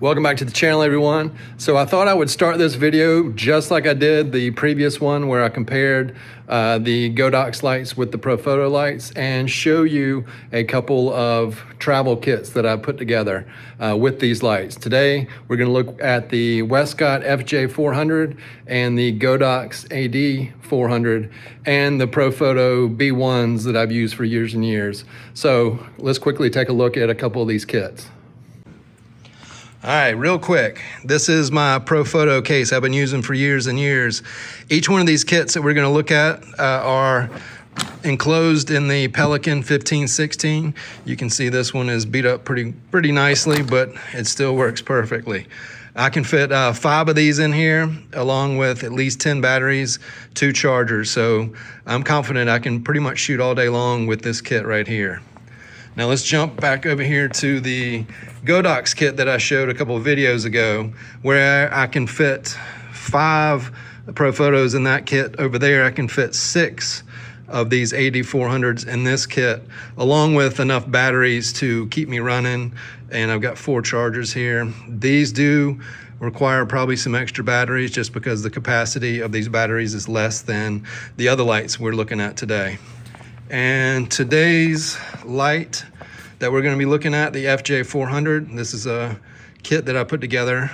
Welcome back to the channel, everyone. So I thought I would start this video just like I did the previous one where I compared the Godox lights with the Profoto lights and show you a couple of travel kits that I put together with these lights. Today, we're gonna look at the Westcott FJ400 and the Godox AD400 and the Profoto B1s that I've used for years and years. So let's quickly take a look at a couple of these kits. All right, real quick, this is my Profoto case I've been using for years and years. Each one of these kits that we're gonna look at are enclosed in the Pelican 1516. You can see this one is beat up pretty nicely, but it still works perfectly. I can fit 5 of these in here, along with at least 10 batteries, 2 chargers. So I'm confident I can pretty much shoot all day long with this kit right here. Now let's jump back over here to the Godox kit that I showed a couple of videos ago, where I can fit 5 Profotos in that kit. Over there, I can fit 6 of these AD400s in this kit, along with enough batteries to keep me running. And I've got 4 chargers here. These do require probably some extra batteries just because the capacity of these batteries is less than the other lights we're looking at today. And today's light that we're going to be looking at, the FJ400, this is a kit that I put together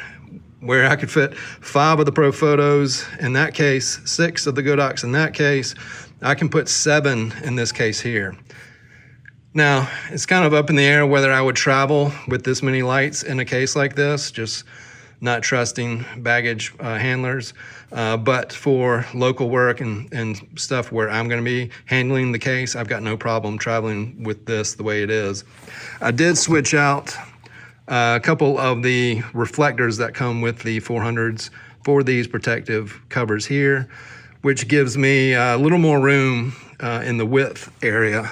where I could fit 5 of the Profotos in that case, 6 of the Godox in that case. I can put 7 in this case here. Now, it's kind of up in the air whether I would travel with this many lights in a case like this, just not trusting baggage handlers. But for local work and stuff where I'm going to be handling the case, I've got no problem traveling with this the way it is. I did switch out a couple of the reflectors that come with the 400s for these protective covers here, which gives me a little more room in the width area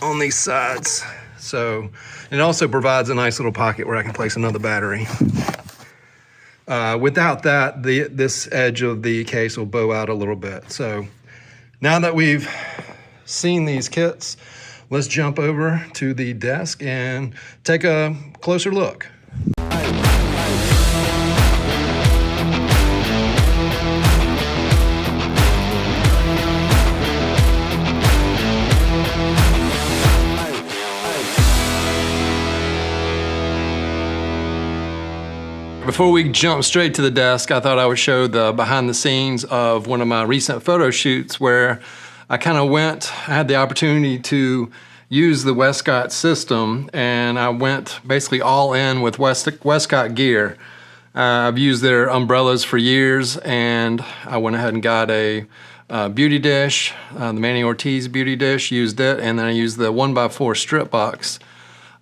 on these sides. So it also provides a nice little pocket where I can place another battery. Without that, this edge of the case will bow out a little bit. So now that we've seen these kits, let's jump over to the desk and take a closer look. Before we jump straight to the desk, I thought I would show the behind the scenes of one of my recent photo shoots where I had the opportunity to use the Westcott system, and I went basically all in with Westcott gear. I've used their umbrellas for years, and I went ahead and got a beauty dish, the Manny Ortiz beauty dish, used it, and then I used the 1x4 strip box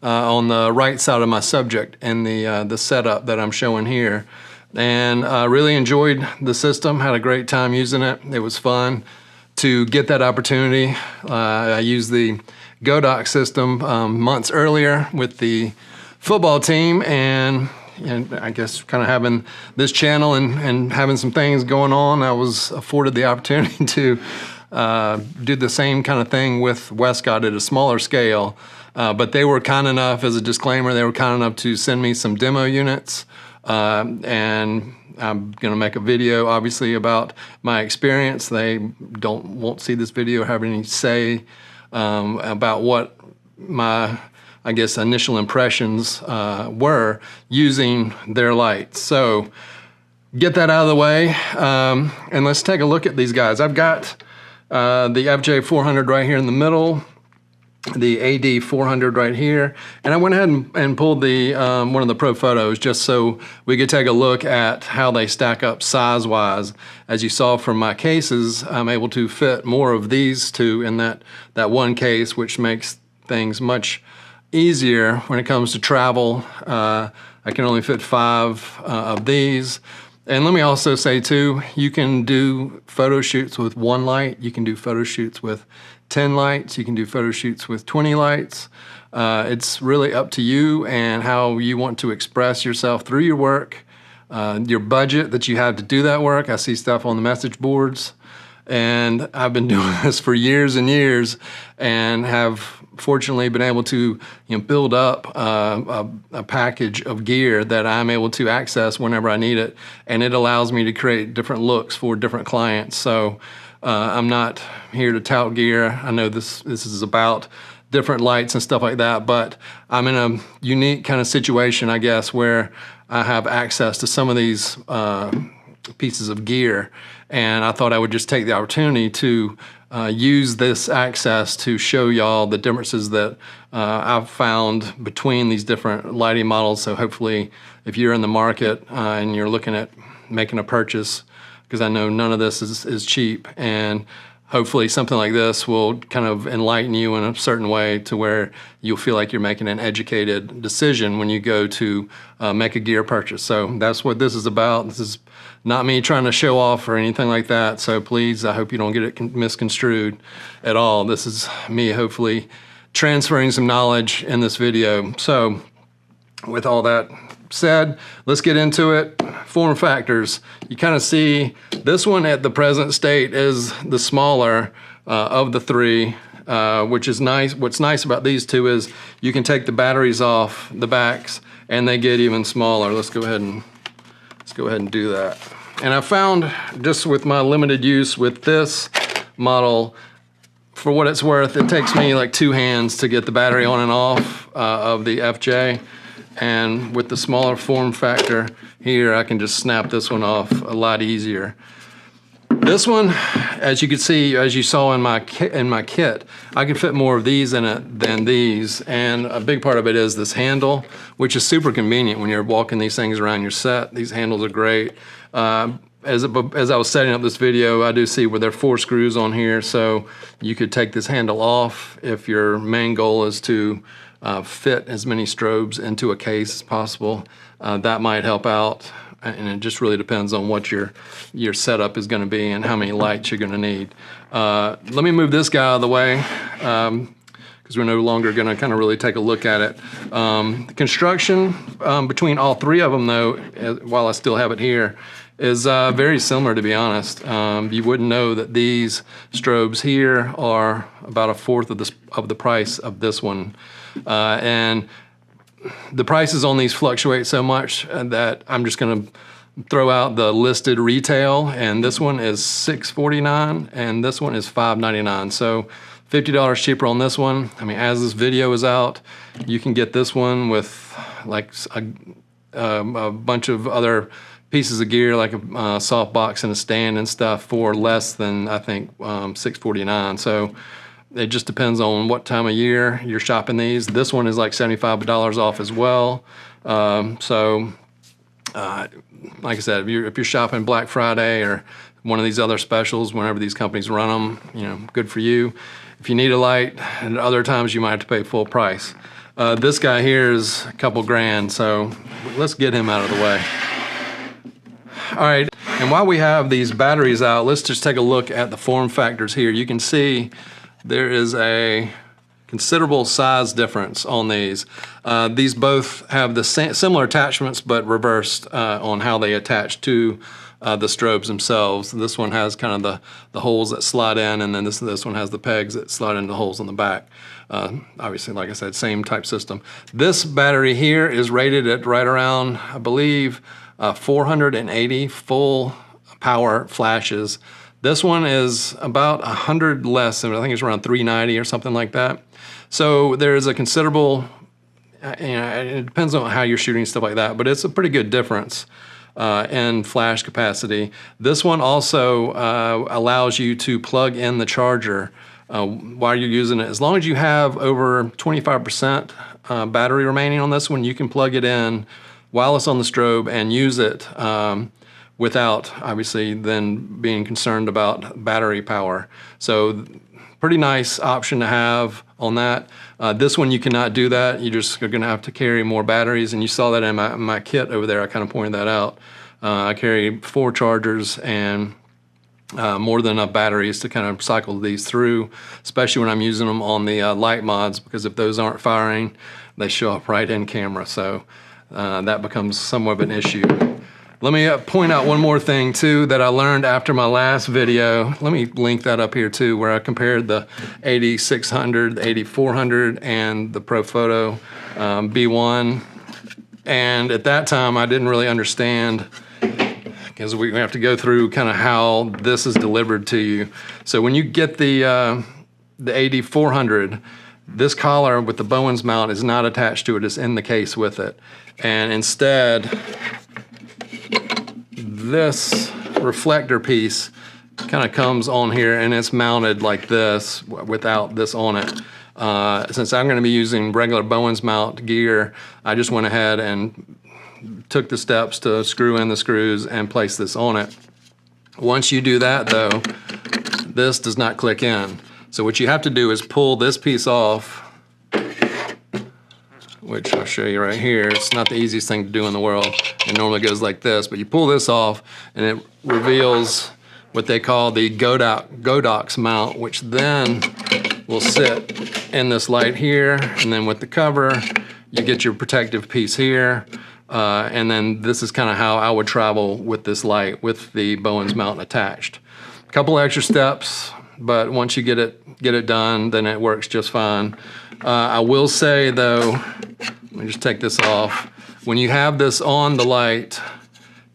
on the right side of my subject in the setup that I'm showing here. And I really enjoyed the system, had a great time using it. It was fun to get that opportunity. I used the Godox system months earlier with the football team, and I guess kind of having this channel and having some things going on, I was afforded the opportunity to do the same kind of thing with Westcott at a smaller scale. But they were kind enough, as a disclaimer, they were kind enough to send me some demo units, and I'm gonna make a video, obviously, about my experience. They won't see this video, have any say about what my, I guess, initial impressions were using their lights. So get that out of the way, and let's take a look at these guys. I've got the FJ400 right here in the middle, the AD400 right here, and I went ahead and pulled the one of the Profotos just so we could take a look at how they stack up size-wise. As you saw from my cases, I'm able to fit more of these two in that one case, which makes things much easier when it comes to travel. I can only fit 5 of these. And let me also say too, you can do photo shoots with 1 light, you can do photo shoots with 10 lights, you can do photo shoots with 20 lights. It's really up to you and how you want to express yourself through your work, your budget that you have to do that work. I see stuff on the message boards, and I've been doing this for years and years and have fortunately been able to build up a package of gear that I'm able to access whenever I need it, and it allows me to create different looks for different clients. So I'm not here to tout gear. I know this is about different lights and stuff like that, but I'm in a unique kind of situation, I guess, where I have access to some of these pieces of gear, and I thought I would just take the opportunity to use this access to show y'all the differences that I've found between these different lighting models. So hopefully if you're in the market and you're looking at making a purchase, because I know none of this is cheap, and hopefully something like this will kind of enlighten you in a certain way to where you'll feel like you're making an educated decision when you go to make a gear purchase. So that's what this is about. This is not me trying to show off or anything like that. So please, I hope you don't get it misconstrued at all. This is me hopefully transferring some knowledge in this video. So with all that said, let's get into it. Form factors. You kind of see this one at the present state is the smaller of the three, which is nice. What's nice about these two is you can take the batteries off the backs and they get even smaller. Let's go ahead and do that. And I found, just with my limited use with this model, for what it's worth, it takes me like 2 hands to get the battery on and off of the FJ. And with the smaller form factor here, I can just snap this one off a lot easier. This one, as you can see, as you saw in my kit, I can fit more of these in it than these, and a big part of it is this handle, which is super convenient when you're walking these things around your set. These handles are great. As I was setting up this video, I do see where there are 4 screws on here, so you could take this handle off if your main goal is to fit as many strobes into a case as possible. That might help out, and it just really depends on what your setup is going to be and how many lights you're going to need. Let me move this guy out of the way, because we're no longer going to kind of really take a look at it. The construction between all 3 of them, though, while I still have it here, is very similar, to be honest. You wouldn't know that these strobes here are about 1/4 of the price of this one. And the prices on these fluctuate so much that I'm just going to throw out the listed retail, and this one is $649 and this one is $599. So $50 cheaper on this one. I mean, as this video is out, you can get this one with like a bunch of other pieces of gear, like a softbox and a stand and stuff, for less than, I think, $649. So it just depends on what time of year you're shopping these. This one is like $75 off as well. Like I said, if you're shopping Black Friday or one of these other specials, whenever these companies run them, good for you. If you need a light, and other times you might have to pay full price. This guy here is a couple grand, so let's get him out of the way. All right, and while we have these batteries out, let's just take a look at the form factors here. You can see there is a considerable size difference on these. These both have the similar attachments, but reversed on how they attach to the strobes themselves. This one has kind of the holes that slide in, and then this one has the pegs that slide into holes on the back. Obviously, like I said, same type system. This battery here is rated at right around, I believe, 480 full power flashes. This one is about 100 less, I think it's around 390 or something like that. So there's a considerable, it depends on how you're shooting, stuff like that, but it's a pretty good difference in flash capacity. This one also allows you to plug in the charger while you're using it. As long as you have over 25% battery remaining on this one, you can plug it in while it's on the strobe and use it without obviously then being concerned about battery power. So pretty nice option to have on that. This one you cannot do that. You just are gonna have to carry more batteries, and you saw that in my kit over there. I kind of pointed that out. I carry 4 chargers and more than enough batteries to kind of cycle these through, especially when I'm using them on the light mods, because if those aren't firing, they show up right in camera. So that becomes somewhat of an issue. Let me point out one more thing too that I learned after my last video. Let me link that up here too, where I compared the AD600, the AD400, and the Profoto B1. And at that time, I didn't really understand, because we have to go through kind of how this is delivered to you. So when you get the AD400, this collar with the Bowens mount is not attached to it, it's in the case with it. And instead, this reflector piece kind of comes on here and it's mounted like this without this on it. Since I'm going to be using regular Bowens mount gear, I just went ahead and took the steps to screw in the screws and place this on it. Once you do that though, this does not click in. So what you have to do is pull this piece off, which I'll show you right here. It's not the easiest thing to do in the world. It normally goes like this, but you pull this off and it reveals what they call the Godox mount, which then will sit in this light here, and then with the cover, you get your protective piece here, and then this is kind of how I would travel with this light with the Bowens mount attached. A couple extra steps, but once you get it done, then it works just fine. I will say though, let me just take this off. When you have this on the light,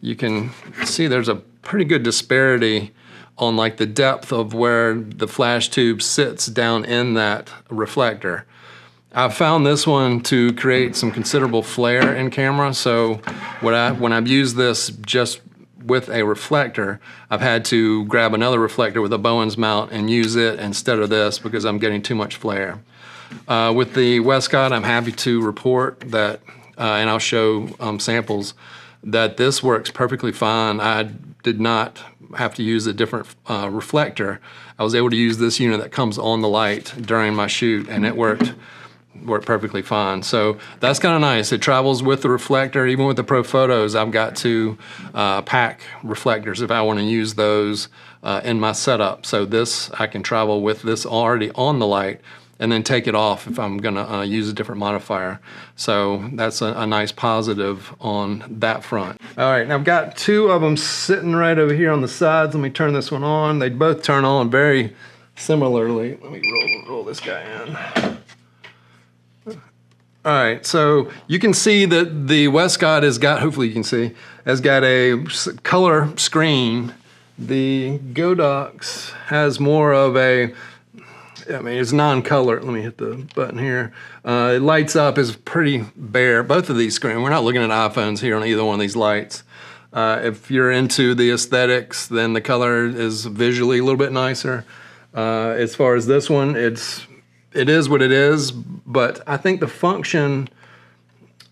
you can see there's a pretty good disparity on like the depth of where the flash tube sits down in that reflector. I've found this one to create some considerable flare in camera, so when I've used this just with a reflector, I've had to grab another reflector with a Bowens mount and use it instead of this because I'm getting too much flare. With the Westcott, I'm happy to report that, and I'll show samples, that this works perfectly fine. I did not have to use a different reflector. I was able to use this unit that comes on the light during my shoot, and it worked perfectly fine. So that's kind of nice. It travels with the reflector. Even with the Profotos, I've got to pack reflectors if I want to use those in my setup. So this, I can travel with this already on the light and then take it off if I'm gonna use a different modifier. So that's a nice positive on that front. All right, now I've got two of them sitting right over here on the sides. Let me turn this one on. They both turn on very similarly. Let me roll this guy in. All right, so you can see that the Westcott has got, hopefully you can see, has got a color screen. The Godox has more of a, I mean, it's non-color. Let me hit the button here. It lights up, is pretty bare. Both of these screens, we're not looking at iPhones here on either one of these lights. If you're into the aesthetics, then the color is visually a little bit nicer. As far as this one, it is what it is, but I think the function,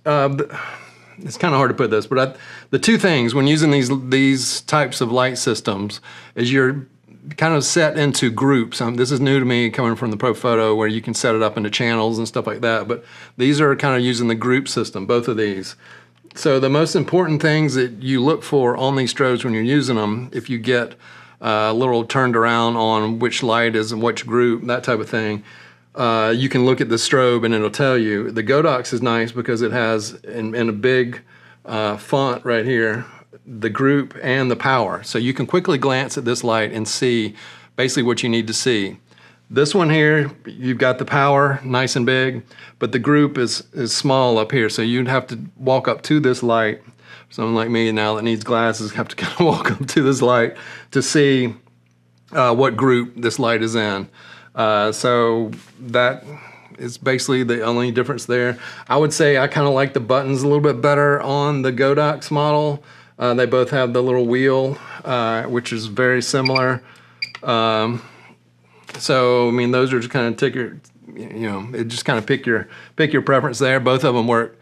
it's kind of hard to put this, but the two things when using these types of light systems is you're kind of set into groups. This is new to me coming from the Profoto, where you can set it up into channels and stuff like that, but these are kind of using the group system, both of these. So the most important things that you look for on these strobes when you're using them, if you get a little turned around on which light is in which group, that type of thing, you can look at the strobe and it'll tell you. The Godox is nice because it has in a big font right here the group and the power. So you can quickly glance at this light and see basically what you need to see. This one here, you've got the power nice and big, but the group is small up here. So you'd have to walk up to this light. Someone like me now that needs glasses have to kind of walk up to this light to see what group this light is in. So that is basically the only difference there. I would say I kind of like the buttons a little bit better on the Godox model. They both have the little wheel, which is very similar. So I mean, those are just kind of just kind of pick your preference there. Both of them work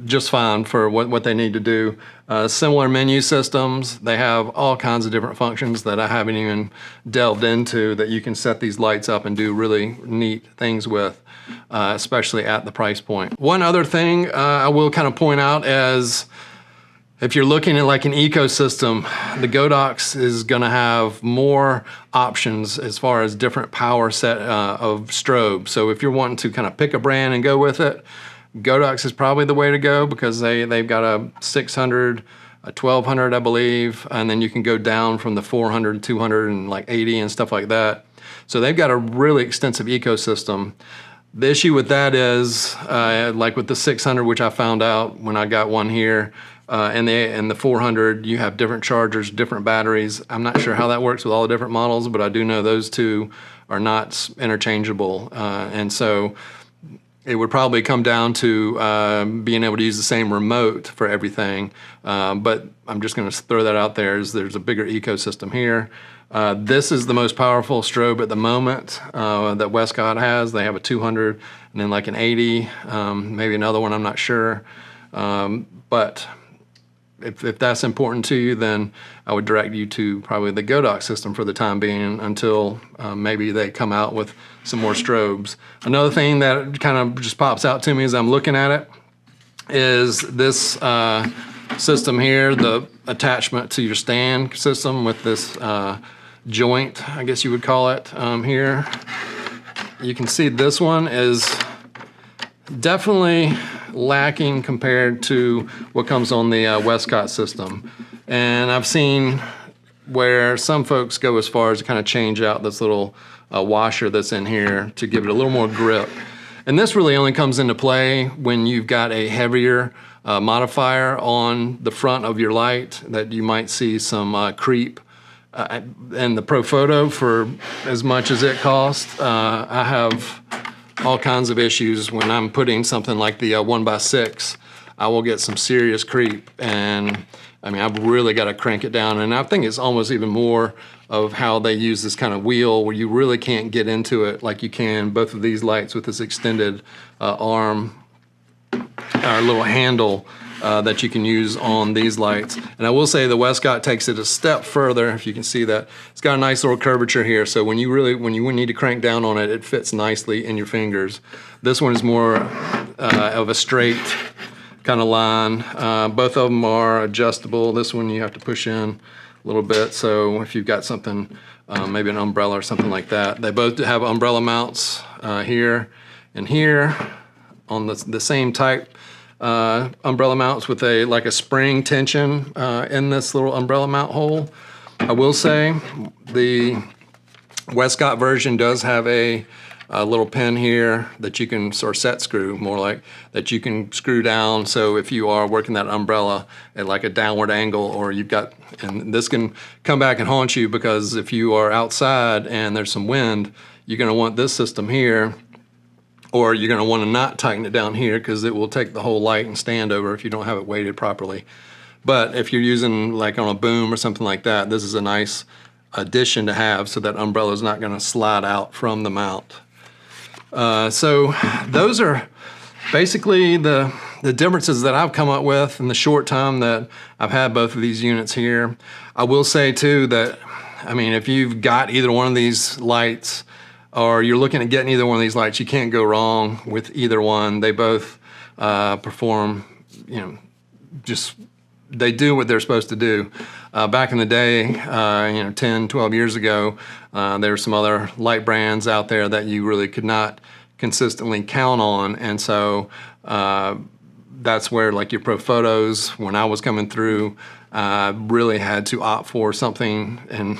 just fine for what they need to do. Similar menu systems. They have all kinds of different functions that I haven't even delved into that you can set these lights up and do really neat things with, especially at the price point. One other thing I will kind of point out is, if you're looking at like an ecosystem, the Godox is gonna have more options as far as different power set of strobe. So if you're wanting to kind of pick a brand and go with it, Godox is probably the way to go because they've got a 600 a 1200, I believe, and then you can go down from the 400, 200, and like 80 and stuff like that. So they've got a really extensive ecosystem. The issue with that is, like with the 600, which I found out when I got one here, and the 400, you have different chargers, different batteries. I'm not sure how that works with all the different models, but I do know those two are not interchangeable, and so it would probably come down to being able to use the same remote for everything. But I'm just going to throw that out there, as there's a bigger ecosystem here. This is the most powerful strobe at the moment that Westcott has. They have a 200 and then like an 80, maybe another one, I'm not sure. But if that's important to you, then I would direct you to probably the Godox system for the time being, until maybe they come out with some more strobes. Another thing that kind of just pops out to me as I'm looking at it is this system here, the attachment to your stand system with this joint, I guess you would call it, here. You can see this one is definitely lacking compared to what comes on the Westcott system. And I've seen where some folks go as far as to kind of change out this little washer that's in here to give it a little more grip. And this really only comes into play when you've got a heavier modifier on the front of your light, that you might see some creep. And the Profoto, for as much as it costs, I have all kinds of issues when I'm putting something like the 1x6. I will get some serious creep, and I mean, I've really got to crank it down. And I think it's almost even more of how they use this kind of wheel where you really can't get into it like you can both of these lights with this extended arm or little handle that you can use on these lights. And I will say the Westcott takes it a step further. If you can see that, it's got a nice little curvature here, so when you need to crank down on it, it fits nicely in your fingers. This one is more of a straight kind of line. Both of them are adjustable. This one you have to push in a little bit, so if you've got something, maybe an umbrella or something like that. They both have umbrella mounts here and here on the same type umbrella mounts with like a spring tension in this little umbrella mount hole. I will say the Westcott version does have a little pin here that you can, or set screw more like, that you can screw down, so if you are working that umbrella at like a downward angle, or you've got, and this can come back and haunt you, because if you are outside and there's some wind, you're going to want this system here, or you're going to want to not tighten it down here, because it will take the whole light and stand over if you don't have it weighted properly. But if you're using like on a boom or something like that, this is a nice addition to have, so that umbrella is not going to slide out from the mount. So those are basically the differences that I've come up with in the short time that I've had both of these units here. I will say too that, I mean, if you've got either one of these lights, or you're looking at getting either one of these lights, you can't go wrong with either one. They both perform, you know, just, they do what they're supposed to do. Back in the day, you know, 10, 12 years ago, there were some other light brands out there that you really could not consistently count on. And so that's where, like, your Profotos, when I was coming through, really had to opt for something and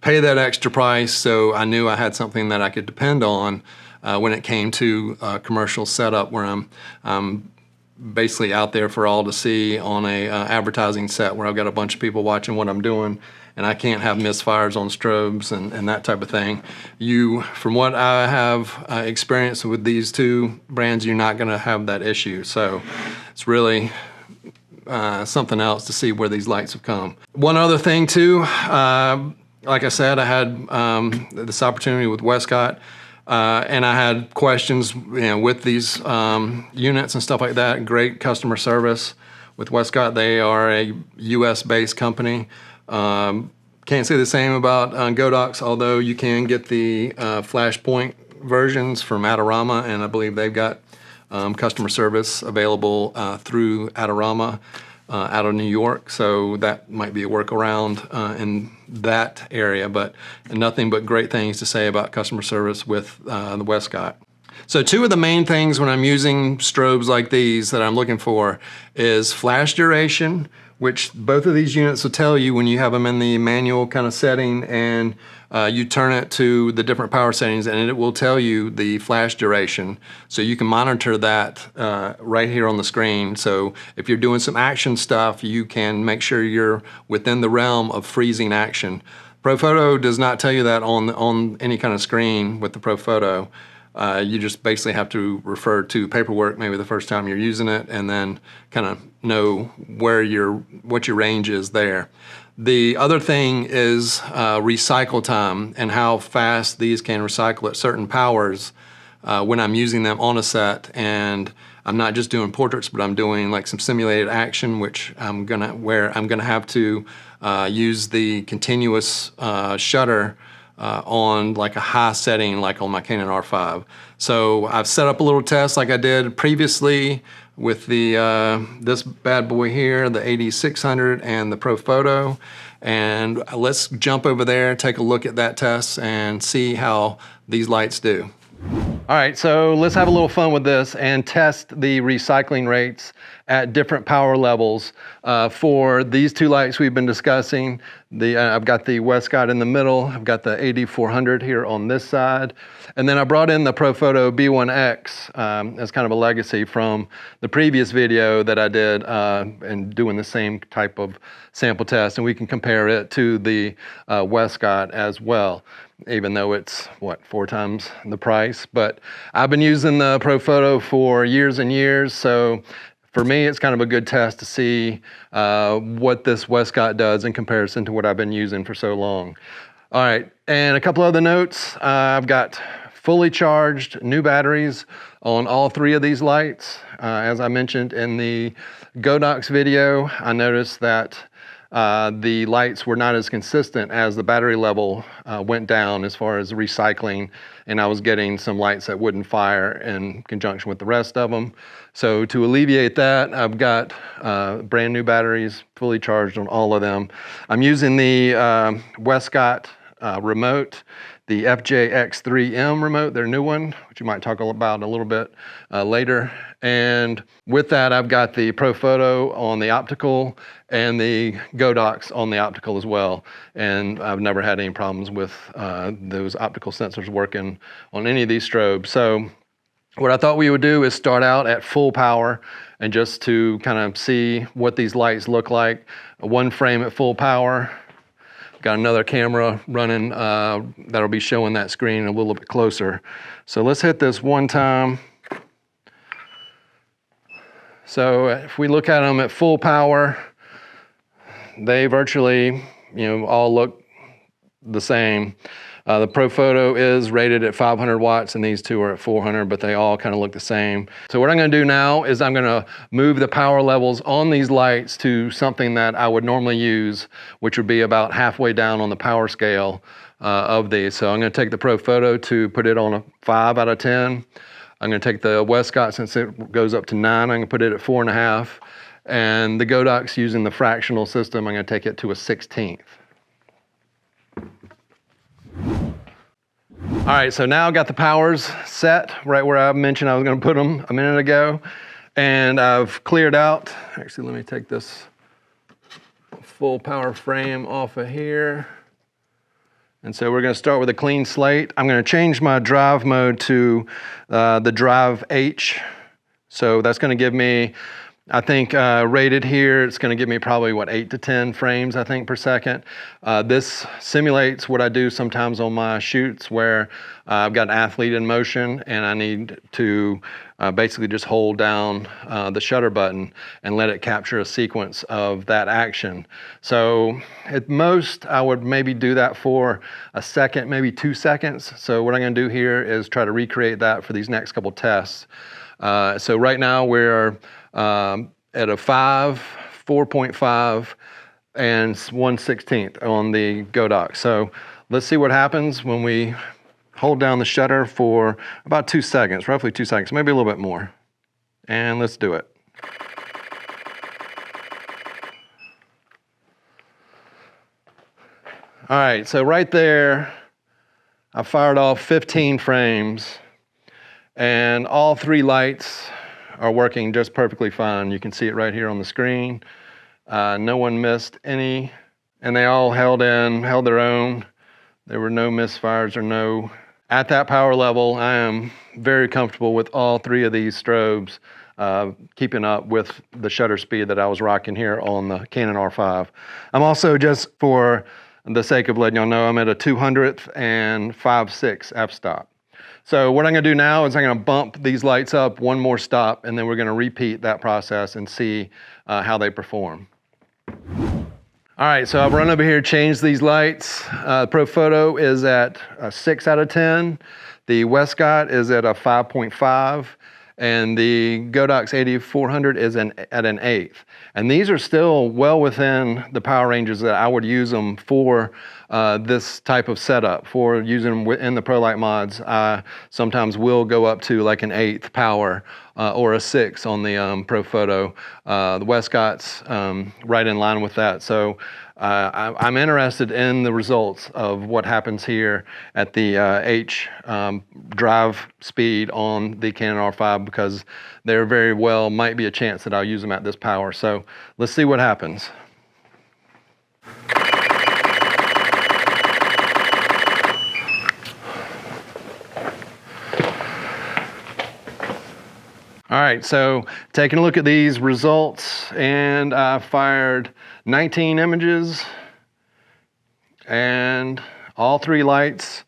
pay that extra price, so I knew I had something that I could depend on when it came to commercial setup, where I'm basically out there for all to see on a advertising set, where I've got a bunch of people watching what I'm doing, and I can't have misfires on strobes and that type of thing. From what I have experienced with these two brands, you're not going to have that issue. So it's really something else to see where these lights have come. One other thing too, like I said, I had this opportunity with Westcott, and I had questions, you know, with these units and stuff like that. Great customer service with Westcott. They are a US-based company. Can't say the same about Godox, although you can get the Flashpoint versions from Adorama, and I believe they've got customer service available through Adorama out of New York, so that might be a workaround in that area, but nothing but great things to say about customer service with the Westcott. So two of the main things when I'm using strobes like these that I'm looking for is flash duration, which both of these units will tell you when you have them in the manual kind of setting, and you turn it to the different power settings, and it will tell you the flash duration. So you can monitor that right here on the screen. So if you're doing some action stuff, you can make sure you're within the realm of freezing action. Profoto does not tell you that on any kind of screen with the Profoto. You just basically have to refer to paperwork maybe the first time you're using it, and then kind of know what your range is there. The other thing is recycle time and how fast these can recycle at certain powers when I'm using them on a set, and I'm not just doing portraits, but I'm doing like some simulated action, which I'm gonna have to use the continuous shutter on like a high setting, like on my Canon R5. So I've set up a little test like I did previously with the this bad boy here, the AD400 and the Profoto. And let's jump over there, take a look at that test and see how these lights do. All right, so let's have a little fun with this and test the recycling rates at different power levels for these two lights we've been discussing. I've got the Westcott in the middle, I've got the AD400 here on this side, and then I brought in the Profoto B1X as kind of a legacy from the previous video that I did and doing the same type of sample test, and we can compare it to the Westcott as well, even though it's, what, 4 times the price. But I've been using the Profoto for years and years, so for me, it's kind of a good test to see what this Westcott does in comparison to what I've been using for so long. All right, and a couple other notes. I've got fully charged new batteries on all 3 of these lights. As I mentioned in the Godox video, I noticed that the lights were not as consistent as the battery level went down as far as recycling, and I was getting some lights that wouldn't fire in conjunction with the rest of them. So to alleviate that, I've got brand new batteries fully charged on all of them. I'm using the Westcott remote, the FJ400 remote, their new one, which you might talk about a little bit later. And with that, I've got the Profoto on the optical and the Godox on the optical as well. And I've never had any problems with those optical sensors working on any of these strobes. So what I thought we would do is start out at full power and just to kind of see what these lights look like. 1 frame at full power. Got another camera running that'll be showing that screen a little bit closer. So let's hit this one time. So if we look at them at full power, they virtually, all look the same. The Profoto is rated at 500 watts and these two are at 400, but they all kind of look the same. So what I'm gonna do now is I'm gonna move the power levels on these lights to something that I would normally use, which would be about halfway down on the power scale of these. So I'm gonna take the Profoto to put it on a 5 out of 10. I'm gonna take the Westcott, since it goes up to 9, I'm gonna put it at 4.5. And the Godox, using the fractional system, I'm gonna take it to a 16th. All right, so now I've got the powers set right where I mentioned I was gonna put them a minute ago. And I've cleared out, actually let me take this full power frame off of here. And so we're gonna start with a clean slate. I'm gonna change my drive mode to the drive H. So that's gonna give me, I think rated here, it's gonna give me probably, 8 to 10 frames, I think, per second. This simulates what I do sometimes on my shoots where I've got an athlete in motion and I need to basically just hold down the shutter button and let it capture a sequence of that action. So at most, I would maybe do that for a second, maybe 2 seconds. So what I'm gonna do here is try to recreate that for these next couple tests. So right now we're at a 5, 4.5, and 1/16 on the Godox. So let's see what happens when we hold down the shutter for about 2 seconds, roughly 2 seconds, maybe a little bit more. And let's do it. All right, so right there, I fired off 15 frames. And all three lights are working just perfectly fine. You can see it right here on the screen. No one missed any, and they all held their own. There were no misfires or no. At that power level, I am very comfortable with all three of these strobes keeping up with the shutter speed that I was rocking here on the Canon R5. I'm also, just for the sake of letting y'all know, I'm at a 200th and 5/6 f-stop. So what I'm gonna do now is I'm gonna bump these lights up one more stop, and then we're gonna repeat that process and see how they perform. All right, so I've run over here, changed these lights. Profoto is at a 6 out of 10. The Westcott is at a 5.5. And the Godox AD400 is at an 8th. And these are still well within the power ranges that I would use them for this type of setup. For using them in the ProLight mods, I sometimes will go up to like an 8th power or a 6 on the Profoto. The Westcott's right in line with that. So I'm interested in the results of what happens here at the H drive speed on the Canon R5, because there very well might be a chance that I'll use them at this power. So let's see what happens. All right, so taking a look at these results, and I fired 19 images, and all three lights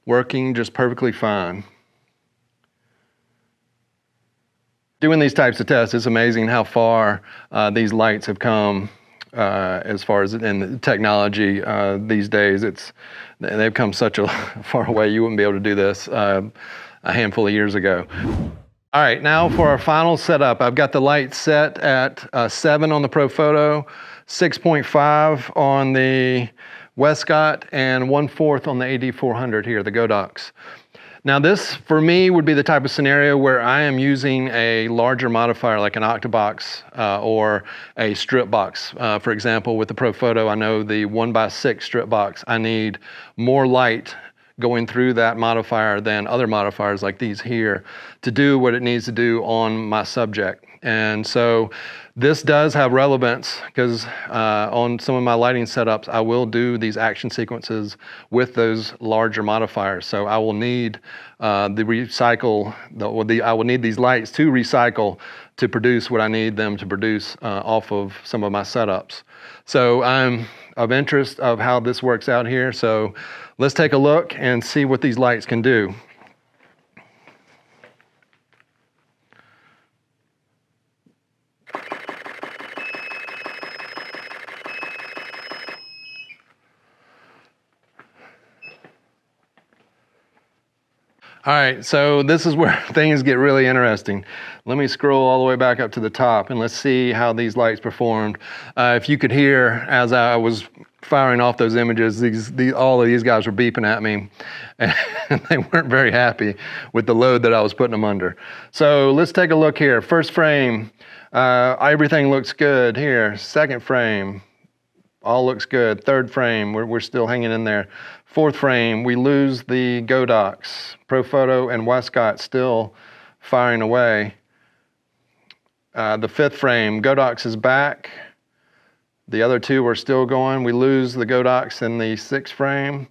working just perfectly fine. Doing these types of tests, it's amazing how far these lights have come as far as in the technology these days. They've come such a far away. You wouldn't be able to do this a handful of years ago. All right, now for our final setup, I've got the light set at 7 on the Profoto, 6.5 on the Westcott, and 1/4 on the AD400 here, the Godox. Now this, for me, would be the type of scenario where I am using a larger modifier like an octabox or a strip box. For example, with the Profoto, I know the 1x6 strip box, I need more light going through that modifier than other modifiers like these here to do what it needs to do on my subject. And so this does have relevance, because on some of my lighting setups, I will do these action sequences with those larger modifiers. So I will need I will need these lights to recycle to produce what I need them to produce off of some of my setups. So I'm of interest of how this works out here. So let's take a look and see what these lights can do. All right, so this is where things get really interesting. Let me scroll all the way back up to the top, and let's see how these lights performed. If you could hear, as I was firing off those images, all of these guys were beeping at me, and they weren't very happy with the load that I was putting them under. So let's take a look here. First frame, everything looks good here. Second frame, all looks good. Third frame, we're still hanging in there. Fourth frame, we lose the Godox. Profoto and Westcott still firing away. The fifth frame, Godox is back. The other two are still going. We lose the Godox in the sixth frame.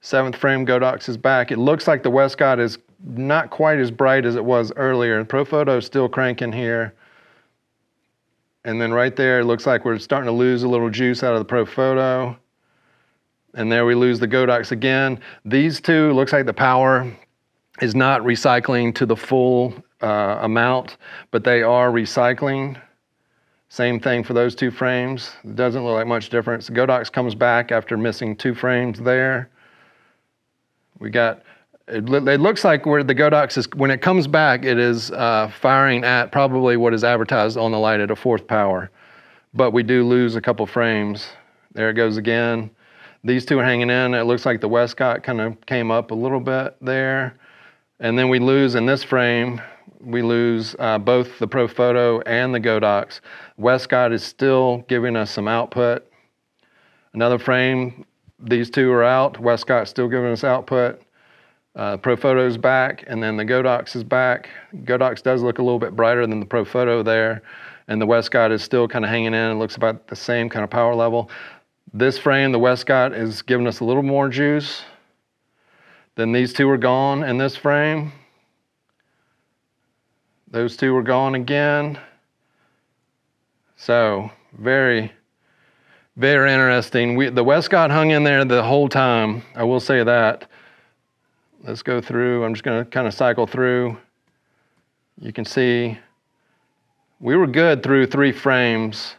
Seventh frame, Godox is back. It looks like the Westcott is not quite as bright as it was earlier. And Profoto is still cranking here. And then right there, it looks like we're starting to lose a little juice out of the Profoto. And there we lose the Godox again. These two, looks like the power is not recycling to the full amount, but they are recycling. Same thing for those two frames. It doesn't look like much difference. The Godox comes back after missing 2 frames there. We got, it looks like where the Godox is, when it comes back, it is firing at probably what is advertised on the light at a 4th power. But we do lose a couple frames. There it goes again. These two are hanging in. It looks like the Westcott kind of came up a little bit there. And then we lose in this frame, we lose both the Profoto and the Godox. Westcott is still giving us some output. Another frame, these two are out. Westcott's still giving us output. Profoto's back, and then the Godox is back. Godox does look a little bit brighter than the Profoto there, and the Westcott is still kind of hanging in and looks about the same kind of power level. This frame, the Westcott, is giving us a little more juice. Then these two are gone in this frame. Those two are gone again. So very, very interesting. The Westcott hung in there the whole time, I will say that. Let's go through. I'm just going to kind of cycle through. You can see we were good through 3 frames,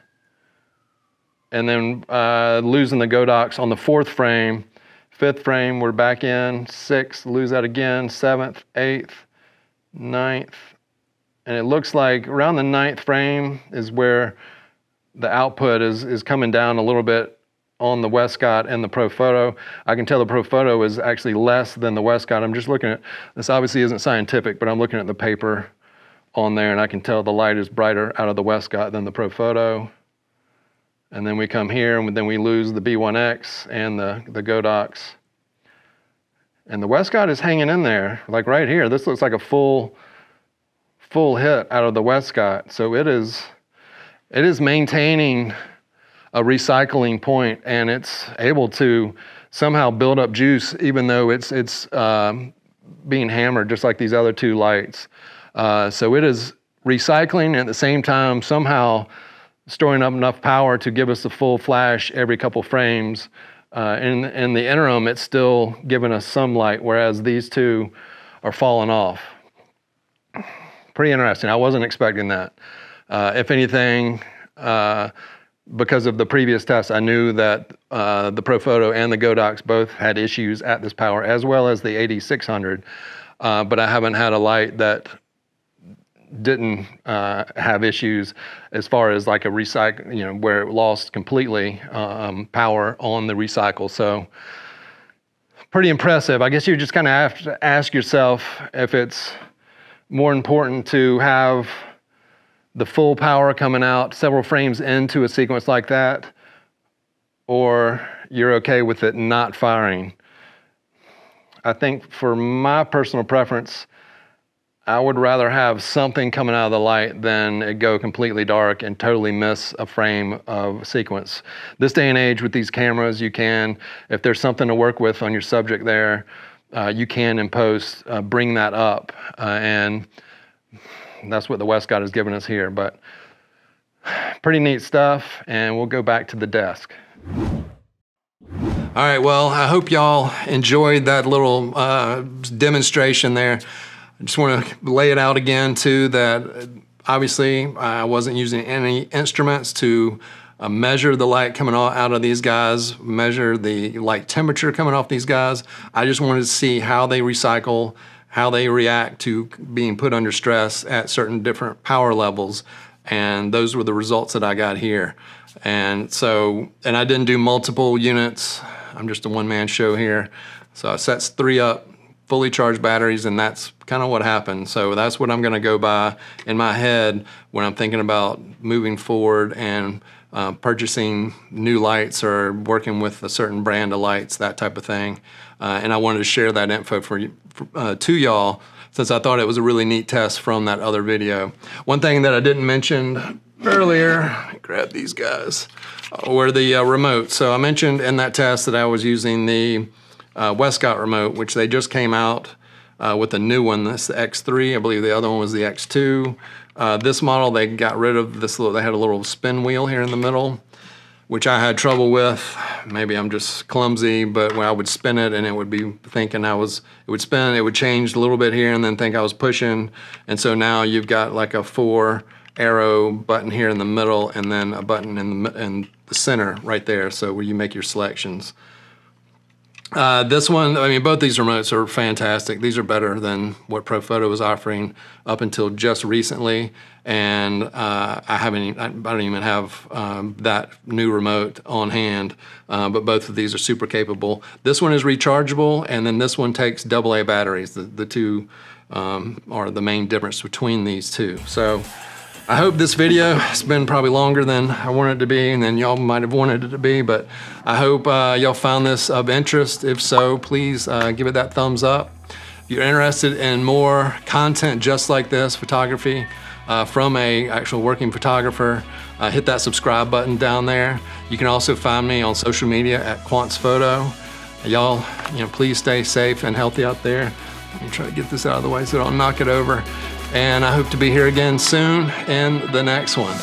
and then losing the Godox on the 4th frame. 5th frame, we're back in. 6th, lose that again. 7th, 8th, 9th. And it looks like around the 9th frame is where the output is coming down a little bit on the Westcott and the Profoto. I can tell the Profoto is actually less than the Westcott. I'm just looking at, this obviously isn't scientific, but I'm looking at the paper on there, and I can tell the light is brighter out of the Westcott than the Profoto. And then we come here, and then we lose the B1X and the Godox. And the Westcott is hanging in there, like right here. This looks like a full hit out of the Westcott. So it is maintaining a recycling point, and it's able to somehow build up juice, even though it's being hammered just like these other 2 lights. So it is recycling, and at the same time somehow storing up enough power to give us the full flash every couple frames. In the interim, it's still giving us some light, whereas these 2 are falling off. Pretty interesting. I wasn't expecting that. If anything, because of the previous tests, I knew that the Profoto and the Godox both had issues at this power, as well as the AD600. But I haven't had a light that didn't have issues as far as like a recycle, where it lost completely power on the recycle. So pretty impressive. I guess you just kind of have to ask yourself if it's more important to have the full power coming out several frames into a sequence like that, or you're okay with it not firing. I think for my personal preference, I would rather have something coming out of the light than it go completely dark and totally miss a frame of sequence. This day and age with these cameras, you can, if there's something to work with on your subject there, you can in post bring that up, and that's what the Westcott has given us here. But pretty neat stuff, and we'll go back to the desk. All right, well, I hope y'all enjoyed that little demonstration there. I just want to lay it out again too, that obviously I wasn't using any instruments to measure the light coming out of these guys, measure the light temperature coming off these guys. I just wanted to see how they recycle, how they react to being put under stress at certain different power levels. And those were the results that I got here. And I didn't do multiple units. I'm just a one-man show here. So I set 3 up, fully charged batteries, and that's kind of what happened. So that's what I'm gonna go by in my head when I'm thinking about moving forward and purchasing new lights or working with a certain brand of lights, that type of thing. And I wanted to share that info to y'all, since I thought it was a really neat test from that other video. One thing that I didn't mention earlier, grab these guys, were the remote. So I mentioned in that test that I was using the Westcott remote, which they just came out with a new one. That's the X3. I believe the other one was the X2. This model, they got rid of this they had a little spin wheel here in the middle, which I had trouble with. Maybe I'm just clumsy, but when I would spin it and it would be thinking it would spin, it would change a little bit here and then think I was pushing. And so now you've got like a 4 arrow button here in the middle and then a button in the center right there, so where you make your selections. This one, I mean, both these remotes are fantastic. These are better than what Profoto was offering up until just recently, and I don't even have that new remote on hand, but both of these are super capable. This one is rechargeable, and then this one takes AA batteries. The two are the main difference between these two. So I hope this video has been probably longer than I wanted it to be and then y'all might have wanted it to be, but I hope y'all found this of interest. If so, please give it that thumbs up. If you're interested in more content just like this, photography from a actual working photographer, hit that subscribe button down there. You can also find me on social media at QuantzPhoto. Y'all, please stay safe and healthy out there. Let me try to get this out of the way so I don't knock it over. And I hope to be here again soon in the next one.